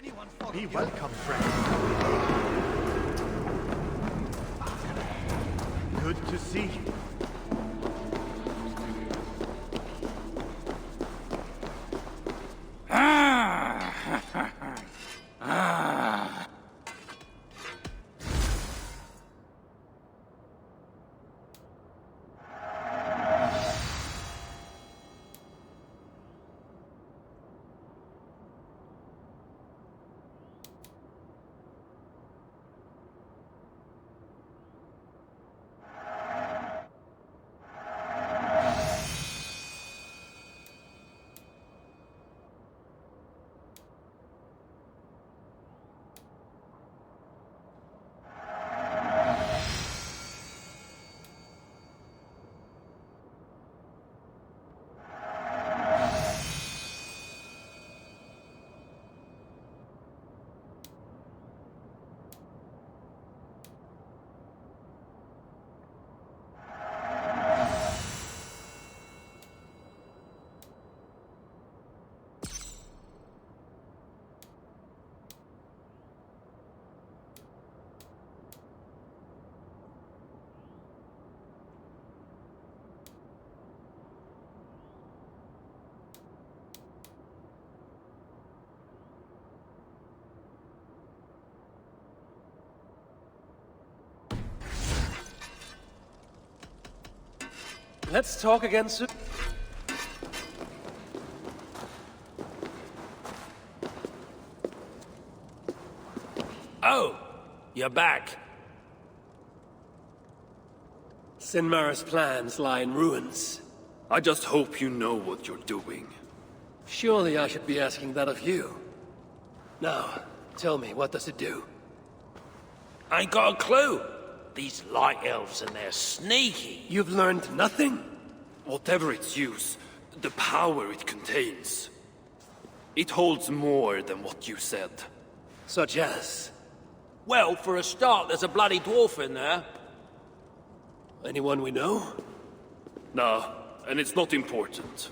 Be welcome, friend. Good to see you. Let's talk again soon. Oh, you're back. Sinmar's plans lie in ruins. I just hope you know what you're doing. Surely I should be asking that of you. Now, tell me, what does it do? I ain't got a clue. These light elves and they're sneaky. You've learned nothing? Whatever its use, the power it contains. It holds more than what you said. Such as? Well, for a start, there's a bloody dwarf in there. Anyone we know? Nah, and it's not important.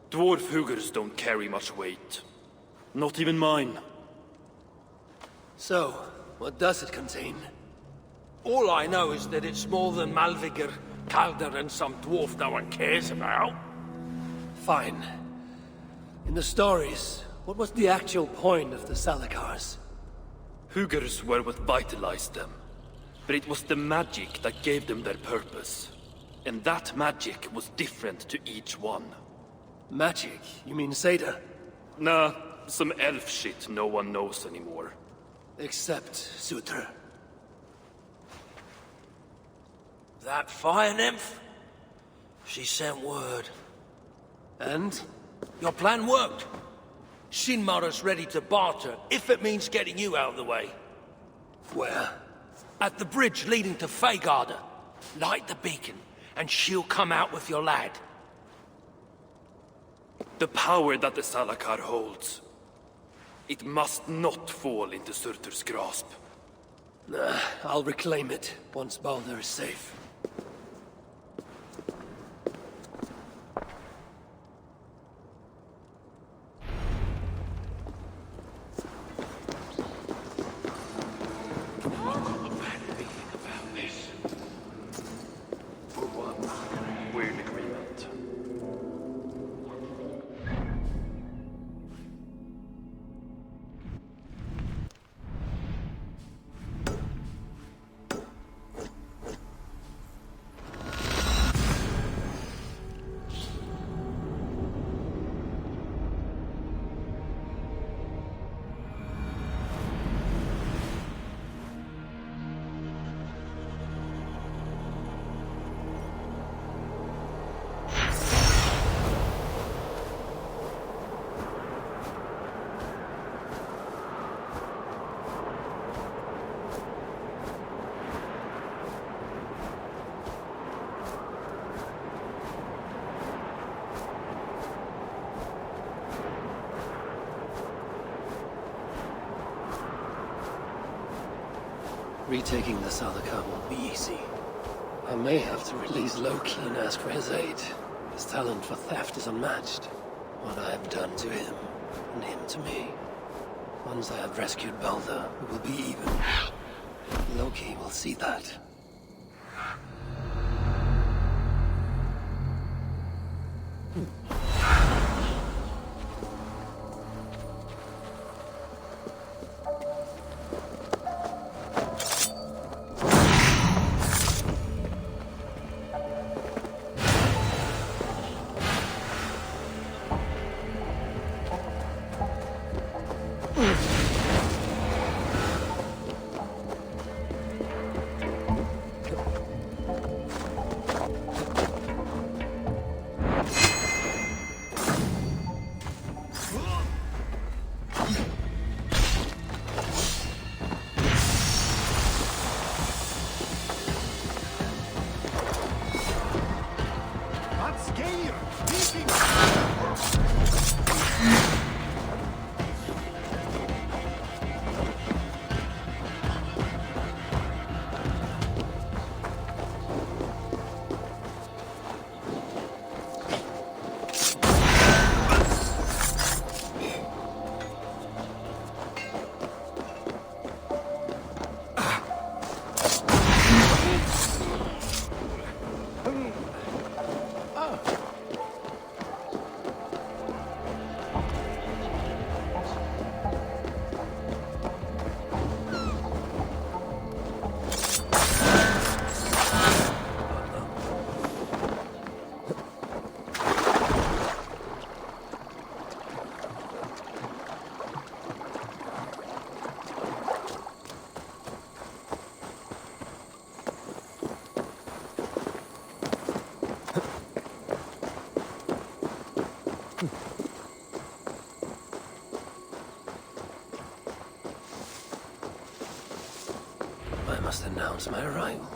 Dwarf Hugers don't carry much weight. Not even mine. So, what does it contain? All I know is that it's more than Malvigar, Calder, and some dwarf no one cares about. Fine. In the stories, what was the actual point of the Salakars? Hugers were what vitalized them. But it was the magic that gave them their purpose. And that magic was different to each one. Magic? You mean Seda? Nah, some elf shit no one knows anymore. Except Sutra. That fire nymph? She sent word. And? Your plan worked. Shinmara's ready to barter, if it means getting you out of the way. Where? At the bridge leading to Feygarda. Light the beacon, and she'll come out with your lad. The power that the Salakar holds. It must not fall into Surtur's grasp. Nah, I'll reclaim it once Baldur is safe. We're in agreement. Retaking the Salakar won't be easy. I may have to release Loki and ask for his aid. His talent for theft is unmatched. What I have done to him, and him to me. Once I have rescued Balder, we will be even. Loki will see that. I must announce my arrival.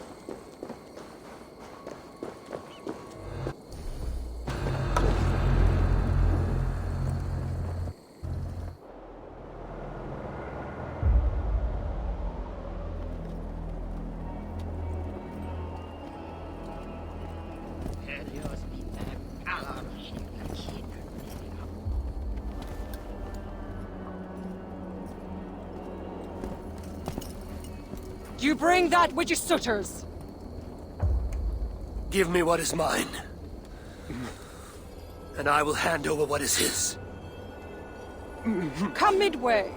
You bring that which is Sutter's. Give me what is mine, and I will hand over what is his. Come midway.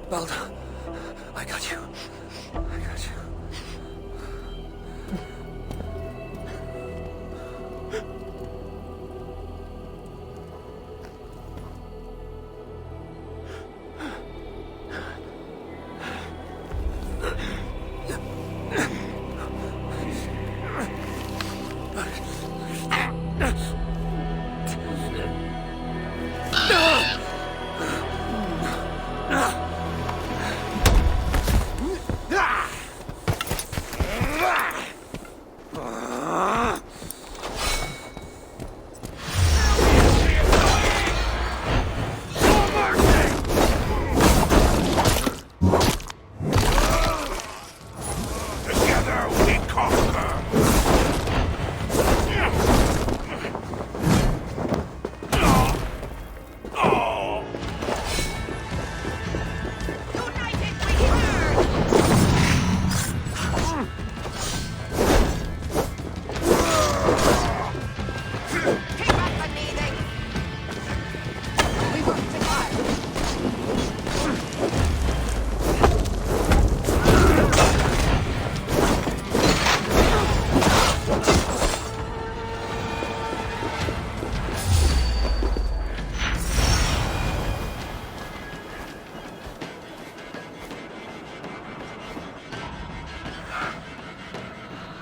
Balder, I got you. I got you.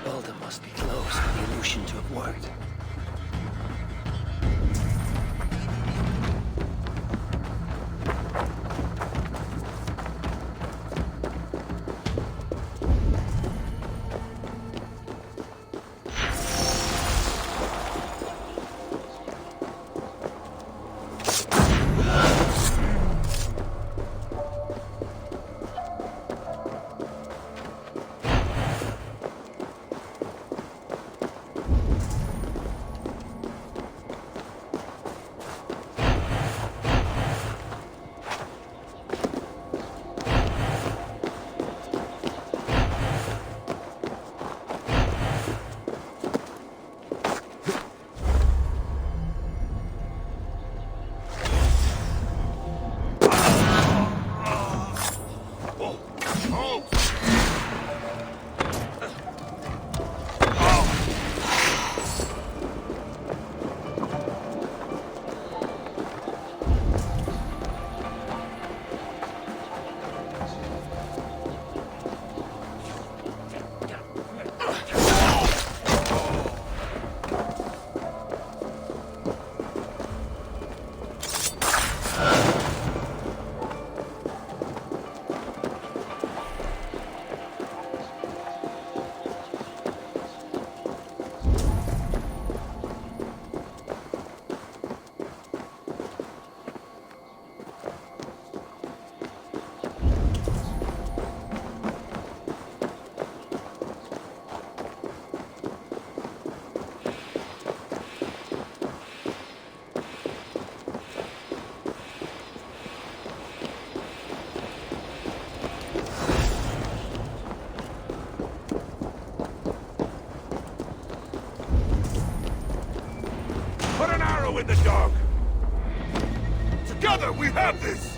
Balder must be close for the illusion to have worked. Have this!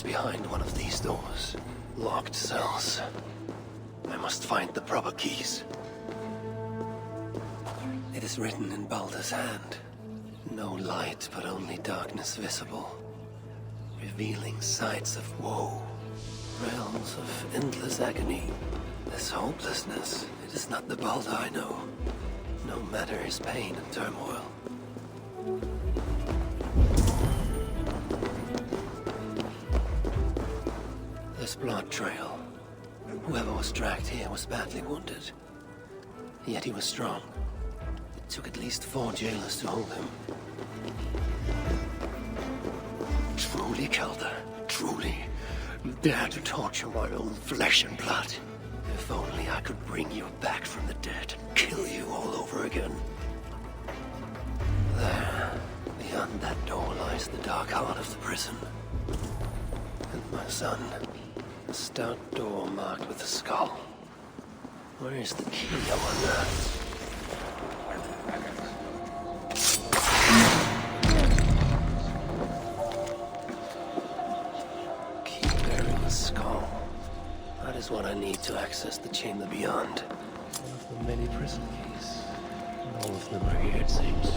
Behind one of these doors. Locked cells. I must find the proper keys. It is written in Baldur's hand. No light, but only darkness visible. Revealing sights of woe. Realms of endless agony. This hopelessness, it is not the Baldur I know. No matter his pain and turmoil. This blood trail. Whoever was dragged here was badly wounded. Yet he was strong. It took at least 4 jailers to hold him. Truly, Kelder, truly. You dare to torture my own flesh and blood. If only I could bring you back from the dead and kill you all over again. There, beyond that door lies the dark heart of the prison. And my son. A stout door marked with a skull. Where is the key, I wonder? Key bearing a skull. That is what I need to access the chamber beyond. One of the many prison keys. All of them are here, it seems.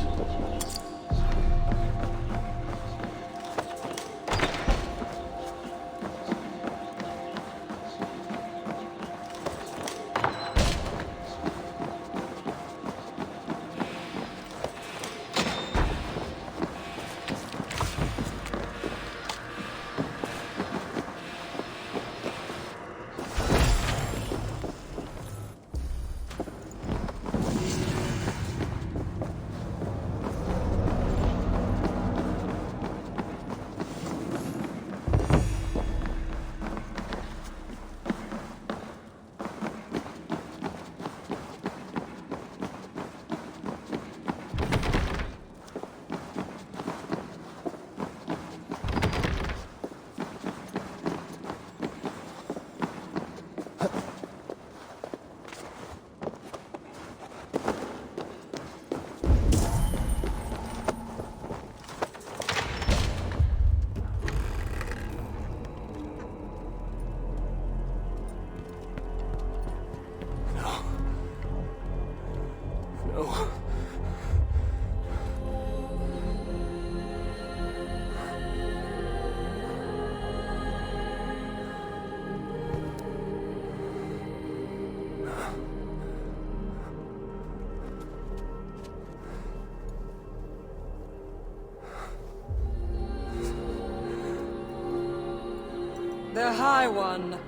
The High One,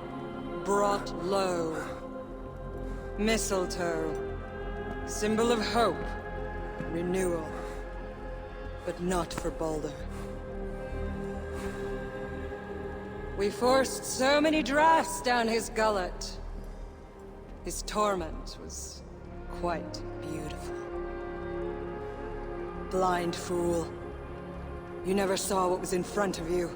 brought low. Mistletoe, symbol of hope, renewal. But not for Baldur. We forced so many drafts down his gullet. His torment was quite beautiful. Blind fool. You never saw what was in front of you.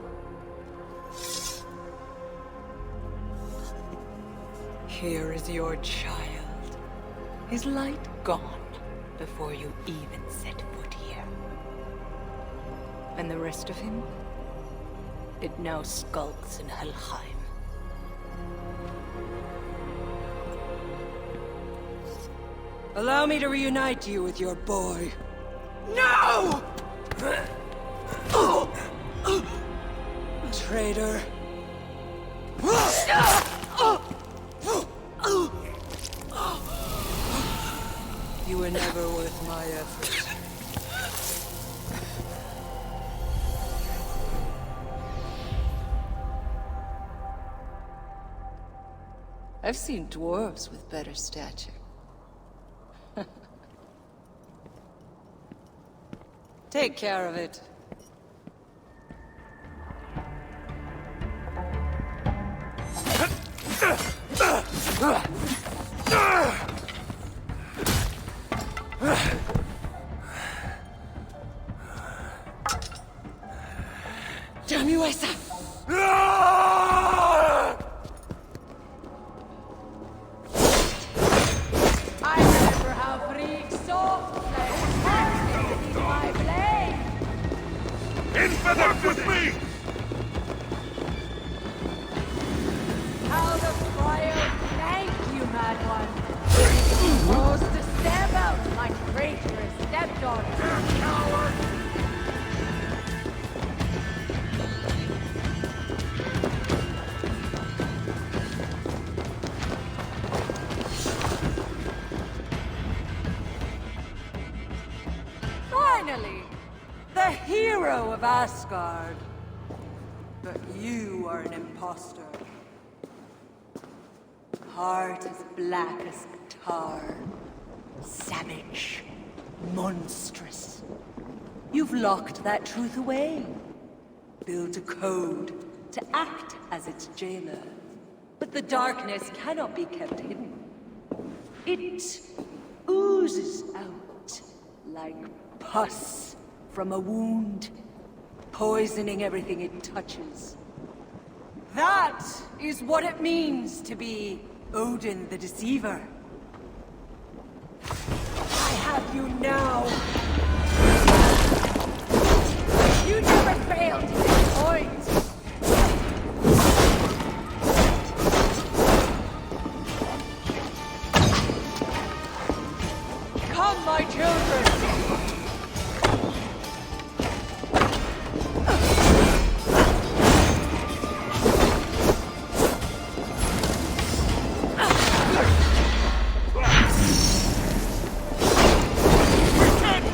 Here is your child. His light gone before you even set foot here. And the rest of him? It now skulks in Helheim. Allow me to reunite you with your boy. No! Traitor. You were never worth my effort. I've seen dwarves with better stature. Take care of it. Damn you, Asa! I remember how freaks soft flesh passed beneath my blade. Infidel with me! How the fire thank you, mad one. Supposed to step out, my traitorous stepdaughter. Coward! Finally! The hero of Asgard! But you are an imposter. Heart as black as tar. Savage. Monstrous. You've locked that truth away. Built a code to act as its jailer. But the darkness cannot be kept hidden. It oozes out like pus from a wound, poisoning everything it touches. That is what it means to be Odin the Deceiver. I have you now. You never failed to disappoint. Come, my children. Can't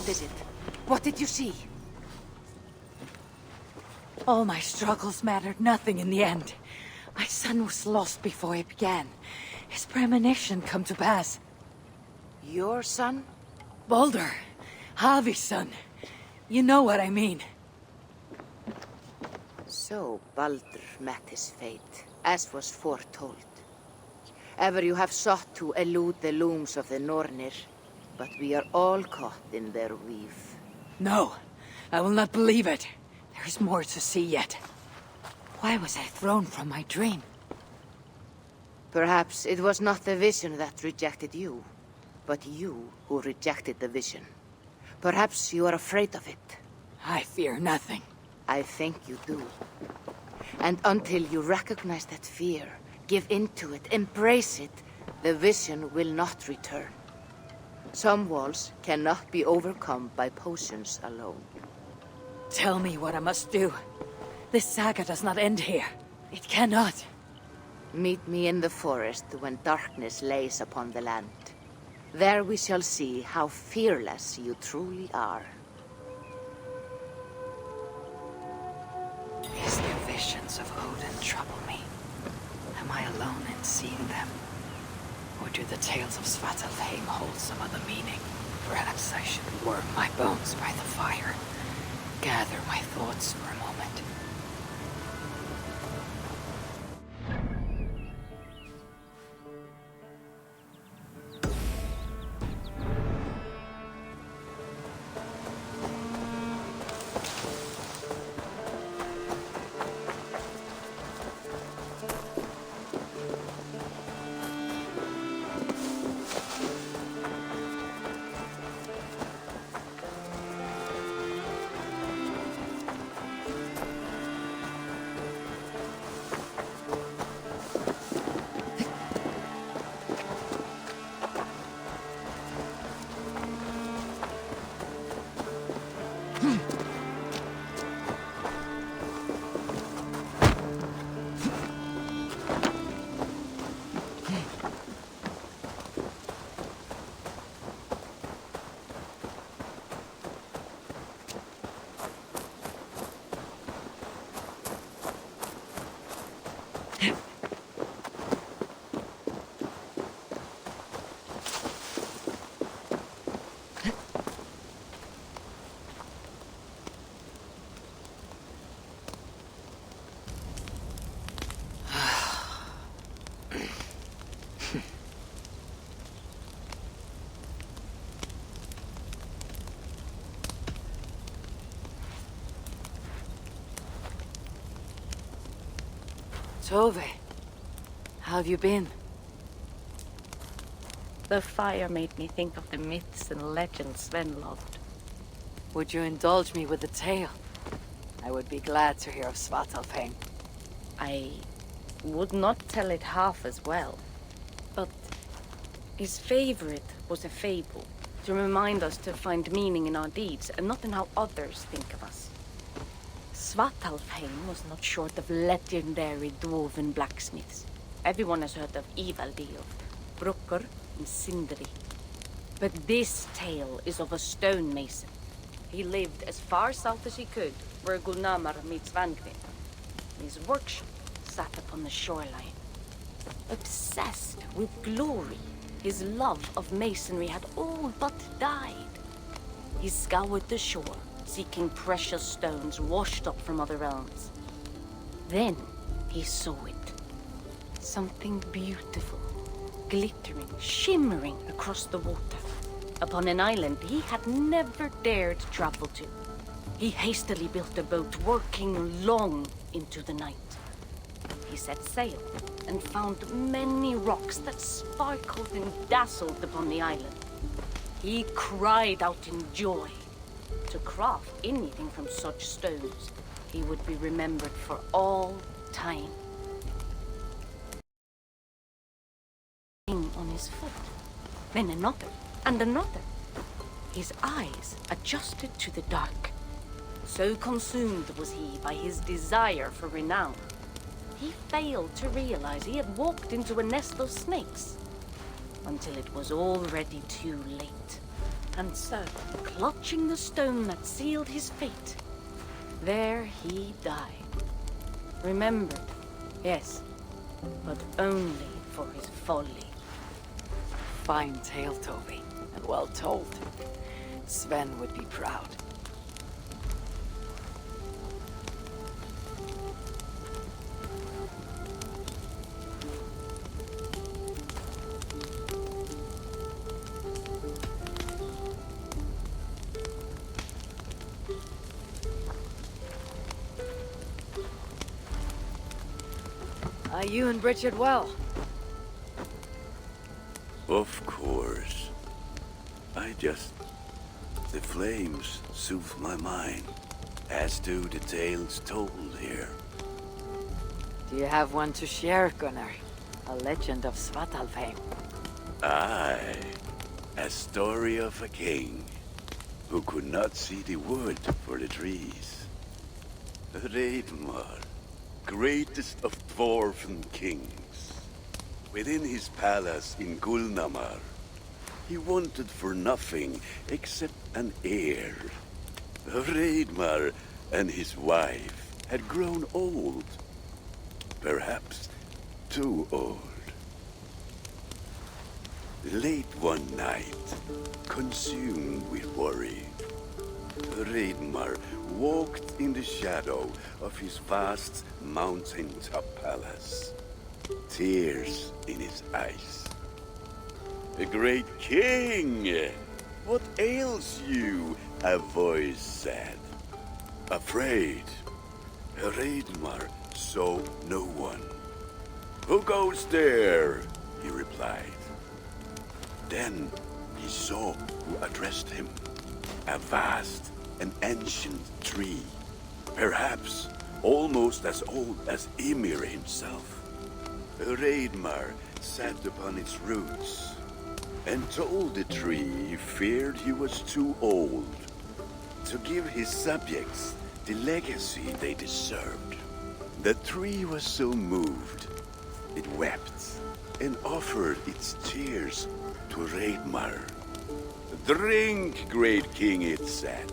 What is it? What did you see? All my struggles mattered nothing in the end. My son was lost before it began. His premonition come to pass. Your son? Baldur, Havi's son. You know what I mean. So Baldur met his fate, as was foretold. Ever you have sought to elude the looms of the Nornir, but we are all caught in their weave. No, I will not believe it. There is more to see yet. Why was I thrown from my dream? Perhaps it was not the vision that rejected you, but you who rejected the vision. Perhaps you are afraid of it. I fear nothing. I think you do. And until you recognize that fear, give in to it, embrace it, the vision will not return. Some walls cannot be overcome by potions alone. Tell me what I must do. This saga does not end here. It cannot. Meet me in the forest when darkness lays upon the land. There we shall see how fearless you truly are. These new visions of Odin trouble me. Am I alone in seeing them? Or do the tales of Svartalfheim hold some other meaning? Perhaps I should warm my bones by the fire. Gather my thoughts for a moment. Tove, how have you been? The fire made me think of the myths and legends Sven loved. Would you indulge me with a tale? I would be glad to hear of Svartalfheim. I would not tell it half as well, but his favorite was a fable, to remind us to find meaning in our deeds and not in how others think of us. Svartalfheim was not short of legendary dwarven blacksmiths. Everyone has heard of Ivaldi, of Brukker and Sindri. But this tale is of a stonemason. He lived as far south as he could, where Gulnamar meets Vangvin. His workshop sat upon the shoreline. Obsessed with glory, his love of masonry had all but died. He scoured the shore, seeking precious stones washed up from other realms. Then he saw it. Something beautiful, glittering, shimmering across the water, upon an island he had never dared travel to. He hastily built a boat, working long into the night. He set sail and found many rocks that sparkled and dazzled upon the island. He cried out in joy. To craft anything from such stones, he would be remembered for all time. On his foot, then another, and another. His eyes adjusted to the dark. So consumed was he by his desire for renown, he failed to realize he had walked into a nest of snakes, until it was already too late. And so, clutching the stone that sealed his fate, there he died. Remembered, yes, but only for his folly. Fine tale, Toby, and well told. Sven would be proud. You and Richard well. Of course. The flames soothe my mind, as do the tales told here. Do you have one to share, Gunnar? A legend of Svartalfheim. Aye, a story of a king who could not see the wood for the trees. Reidmar, greatest of dwarven kings. Within his palace in Gulnamar, he wanted for nothing except an heir. Reidmar and his wife had grown old. Perhaps too old. Late one night, consumed with worry, Reidmar walked in the shadow of his vast mountaintop palace, tears in his eyes. "A great king! What ails you?" a voice said. Afraid, Reidmar saw no one. "Who goes there?" he replied. Then he saw who addressed him. A vast and ancient tree, perhaps almost as old as Ymir himself. Reidmar sat upon its roots and told the tree he feared he was too old to give his subjects the legacy they deserved. The tree was so moved, it wept and offered its tears to Reidmar. "Drink, great king," it said,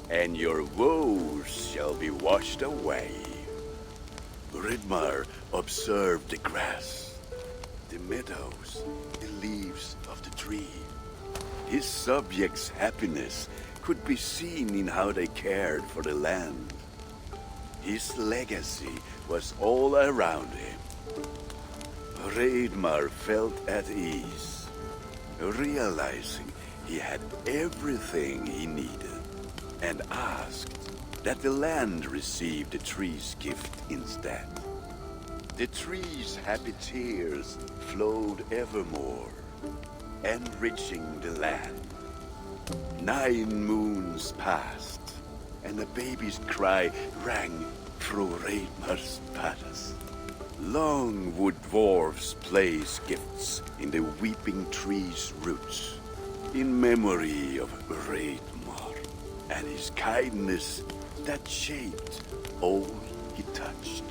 "and your woes shall be washed away." Reidmar observed the grass, the meadows, the leaves of the tree. His subjects' happiness could be seen in how they cared for the land. His legacy was all around him. Reidmar felt at ease, realizing he had everything he needed, and asked that the land receive the tree's gift instead. The tree's happy tears flowed evermore, enriching the land. 9 moons passed, and a baby's cry rang through Reidmar's palace. Long would dwarves place gifts in the weeping tree's roots, in memory of Reidmar and his kindness that shaped all he touched.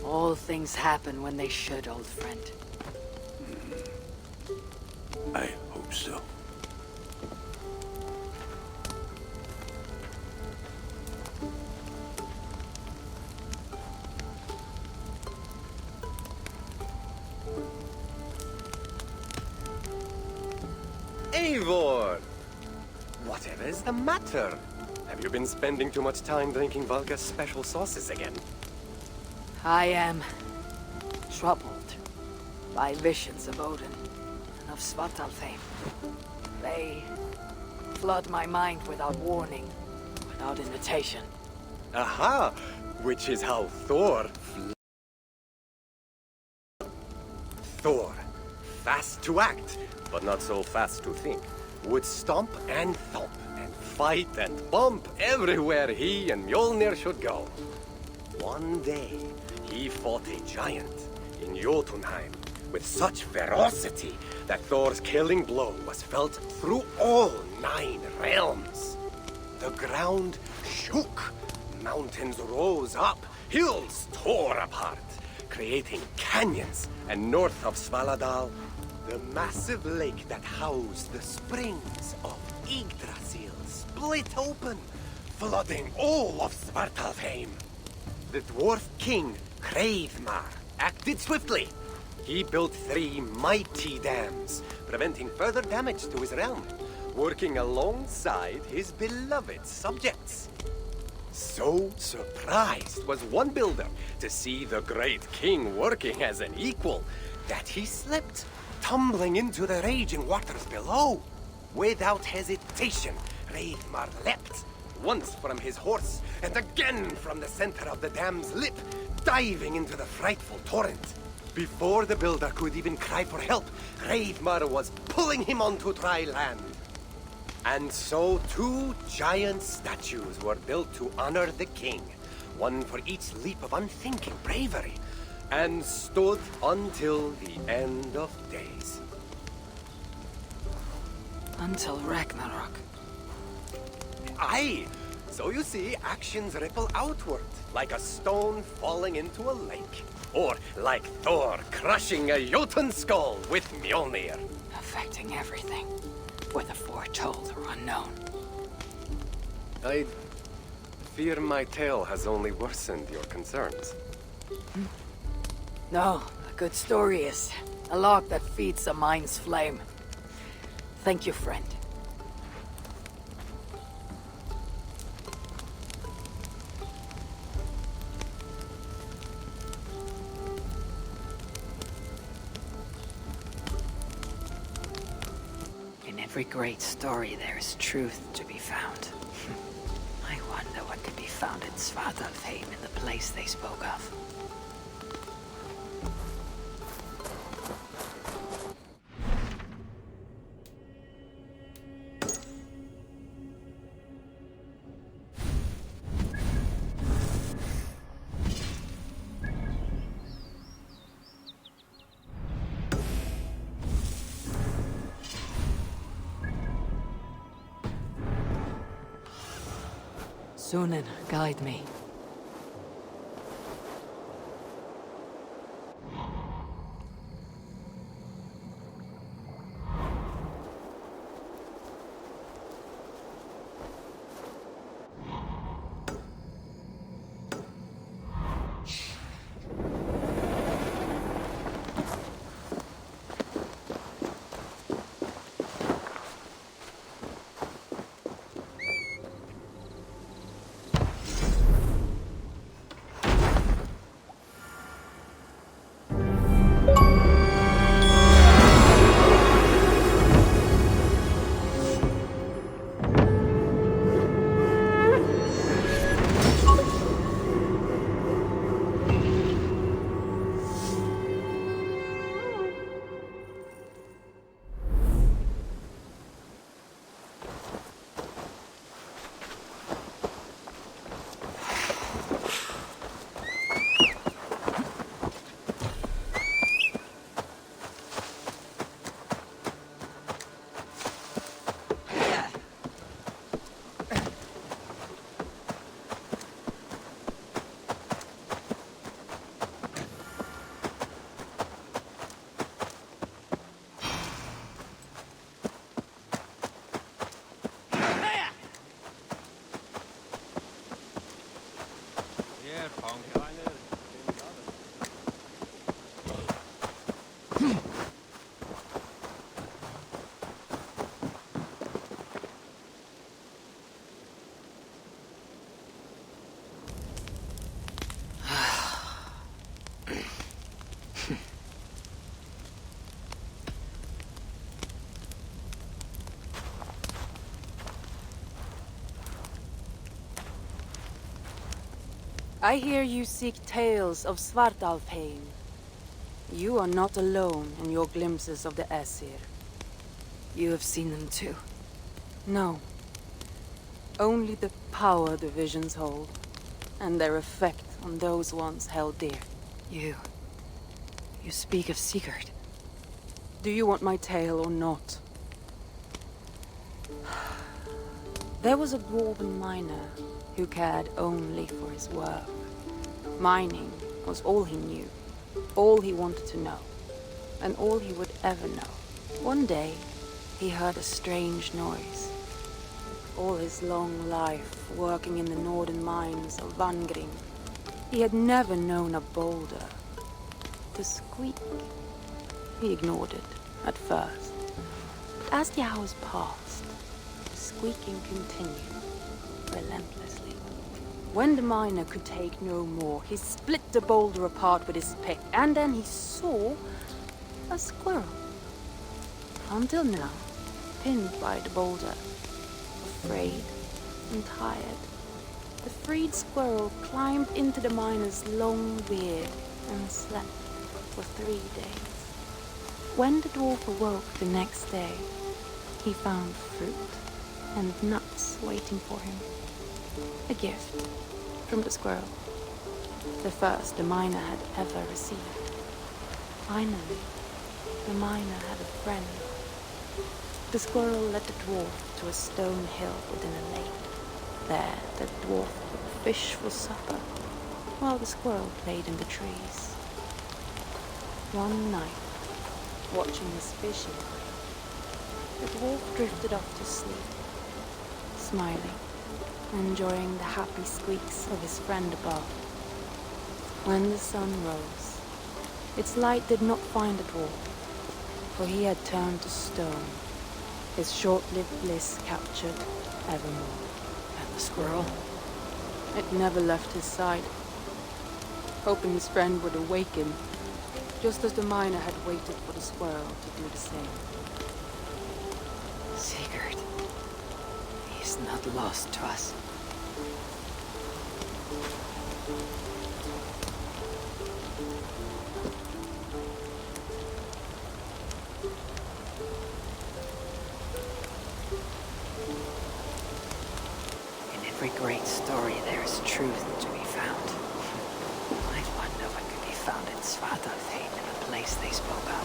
All things happen when they should, old friend. I hope so. Eivor! Whatever is the matter? Have you been spending too much time drinking Valka's special sauces again? I am troubled by visions of Odin and of Svartalfheim. They flood my mind without warning, without invitation. Aha! Which is how Thor... Thor, fast to act, but not so fast to think, would stomp and thump and fight and bump everywhere he and Mjolnir should go. One day, he fought a giant in Jotunheim with such ferocity that Thor's killing blow was felt through all 9 realms. The ground shook, mountains rose up, hills tore apart, creating canyons, and north of Svaladal, The massive lake that housed the springs of Yggdrasil split open, flooding all of Svartalfheim. The dwarf king, Hreidmar, acted swiftly. He built 3 mighty dams, preventing further damage to his realm, working alongside his beloved subjects. So surprised was one builder to see the great king working as an equal that he slipped, tumbling into the raging waters below. Without hesitation, Hreidmar leapt, once from his horse and again from the center of the dam's lip, diving into the frightful torrent. Before the builder could even cry for help, Hreidmar was pulling him onto dry land. And so 2 giant statues were built to honor the king, one for each leap of unthinking bravery, and stood until the end of days. Until Ragnarok. Aye! So you see, actions ripple outward, like a stone falling into a lake. Or like Thor crushing a Jotun skull with Mjolnir. Affecting everything, whether foretold or unknown. I fear my tale has only worsened your concerns. No, a good story is a log that feeds a mind's flame. Thank you, friend. In every great story, there is truth to be found. I wonder what could be found in Svartalfheim, in the place they spoke of. Sunan, guide me. I hear you seek tales of Svartalfheim. You are not alone in your glimpses of the Aesir. You have seen them too. No. Only the power the visions hold, and their effect on those ones held dear. You speak of Sigurd. Do you want my tale or not? There was a dwarven miner who cared only for his work. Mining was all he knew, all he wanted to know, and all he would ever know. One day, he heard a strange noise. All his long life, working in the northern mines of Vangrim, he had never known a boulder to squeak. He ignored it at first. As the hours passed, the squeaking continued relentlessly. When the miner could take no more, he split the boulder apart with his pick, and then he saw a squirrel. Until now, pinned by the boulder, afraid and tired, the freed squirrel climbed into the miner's long beard and slept for 3 days. When the dwarf awoke the next day, he found fruit and nuts waiting for him. A gift from the squirrel, the first the miner had ever received. Finally, the miner had a friend. The squirrel led the dwarf to a stone hill within a lake. There, the dwarf cooked fish for supper, while the squirrel played in the trees. One night, watching his fishing reel, the dwarf drifted off to sleep, smiling, enjoying the happy squeaks of his friend above. When the sun rose, its light did not find the dwarf, for he had turned to stone, his short-lived bliss captured evermore. And the squirrel? It never left his side, hoping his friend would awaken, just as the miner had waited for the squirrel to do the same. Sigurd, he's not lost to us. In every great story there is truth to be found. I wonder what could be found in Svartalfheim, in the place they spoke of.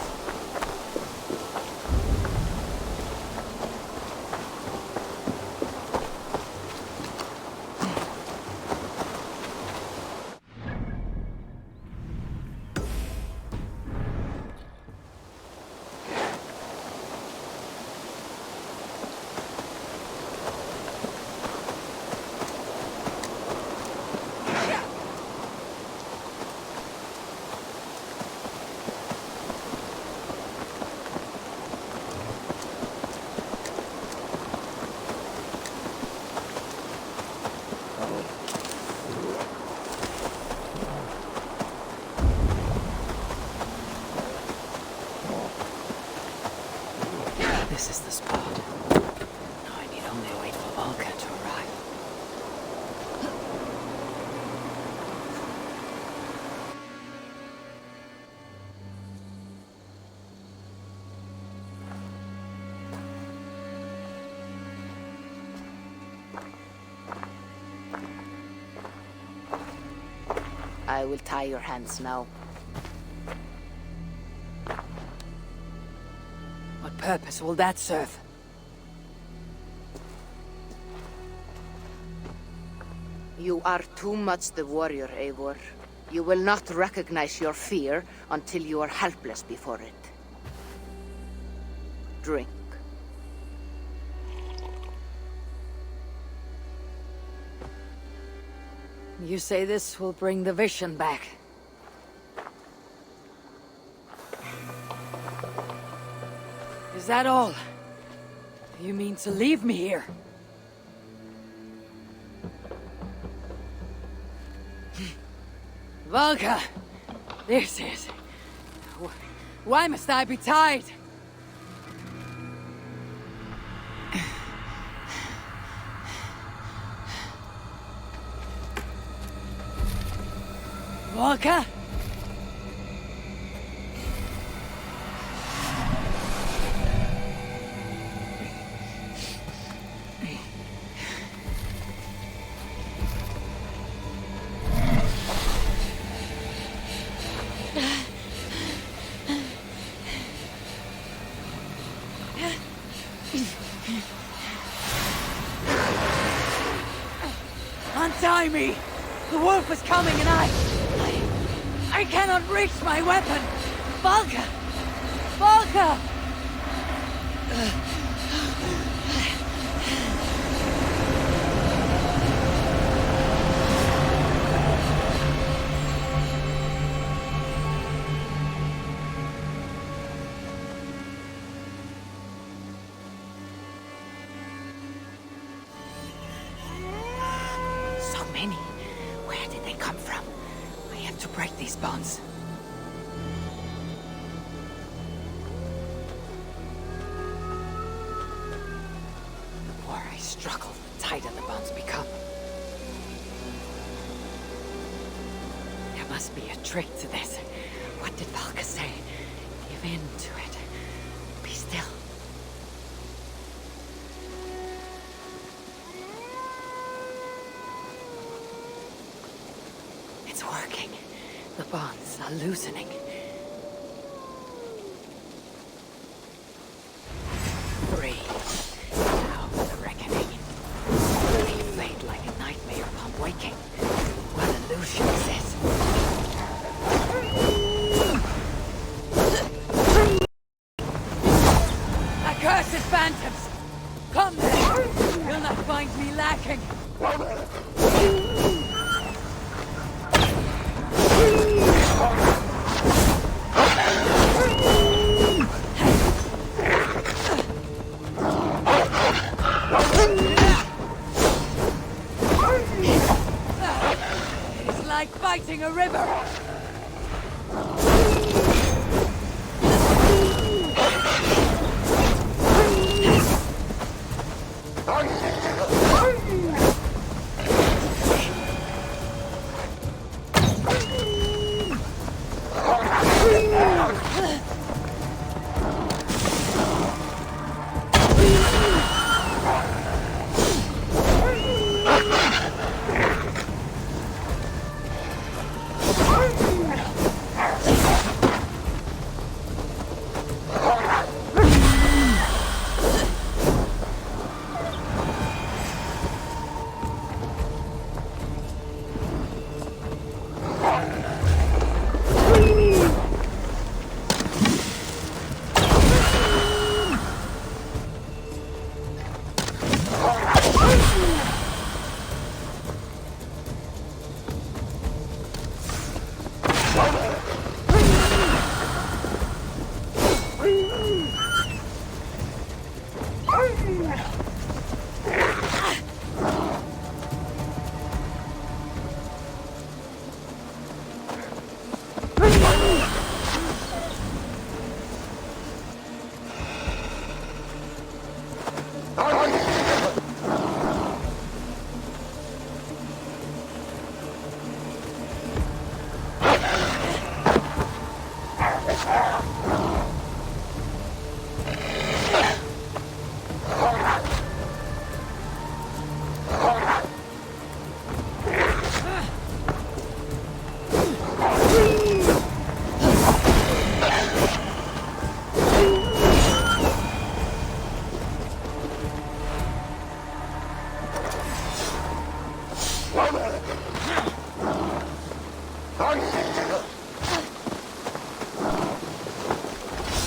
This is the spot. Now I need only wait for Valka to arrive. I will tie your hands now. What purpose will that serve? You are too much the warrior, Eivor. You will not recognize your fear until you are helpless before it. Drink. You say this will bring the vision back? Is that all? You mean to leave me here? Valka! This is... Why must I be tied? Valka? Untie me! The wolf is coming and I cannot reach my weapon! Valka! Valka! So many. Where did they come from? I have to break these bonds. The more I struggle, the tighter the bonds become. There must be a trick to this. What did Valka say? Give in to it. Be still. It's working. The bonds are loosening. Free. Now for the reckoning. They fade like a nightmare upon waking. What illusion is this? Accursed phantoms! Come then! You'll not find me lacking! It's like fighting a river!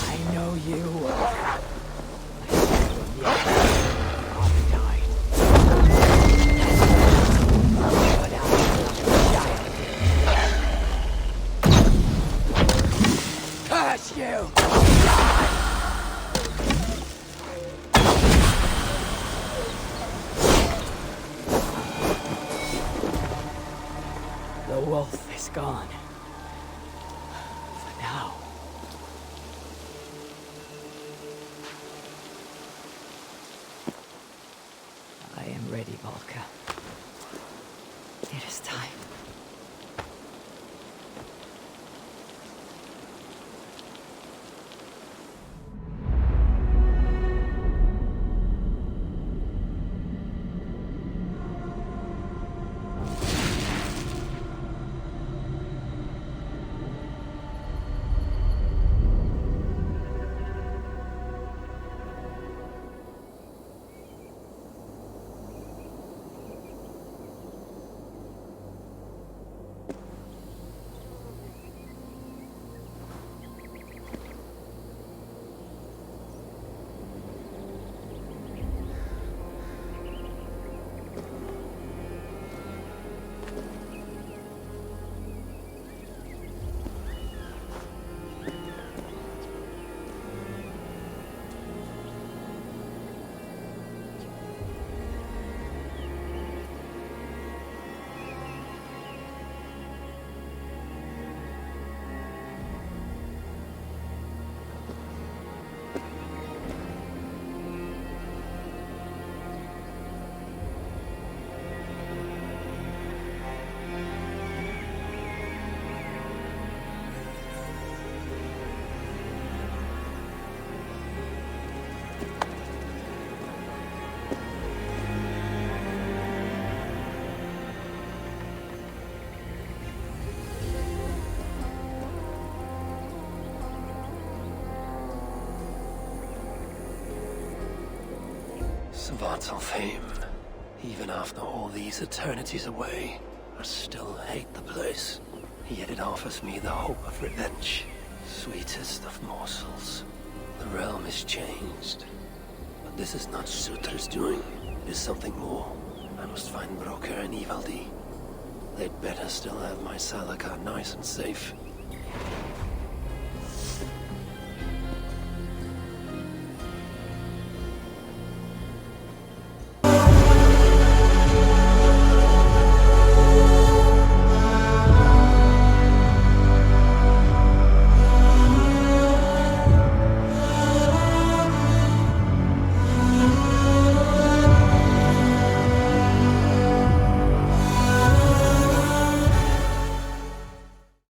I know you. Curse you! The wolf is gone. For now. I am ready, Valka. It is time. Svartalfheim, even after all these eternities away, I still hate the place. Yet it offers me the hope of revenge. Sweetest of morsels. The realm is changed. But this is not Sutra's doing. It is something more. I must find Broker and Ivaldi. They'd better still have my Salakar nice and safe.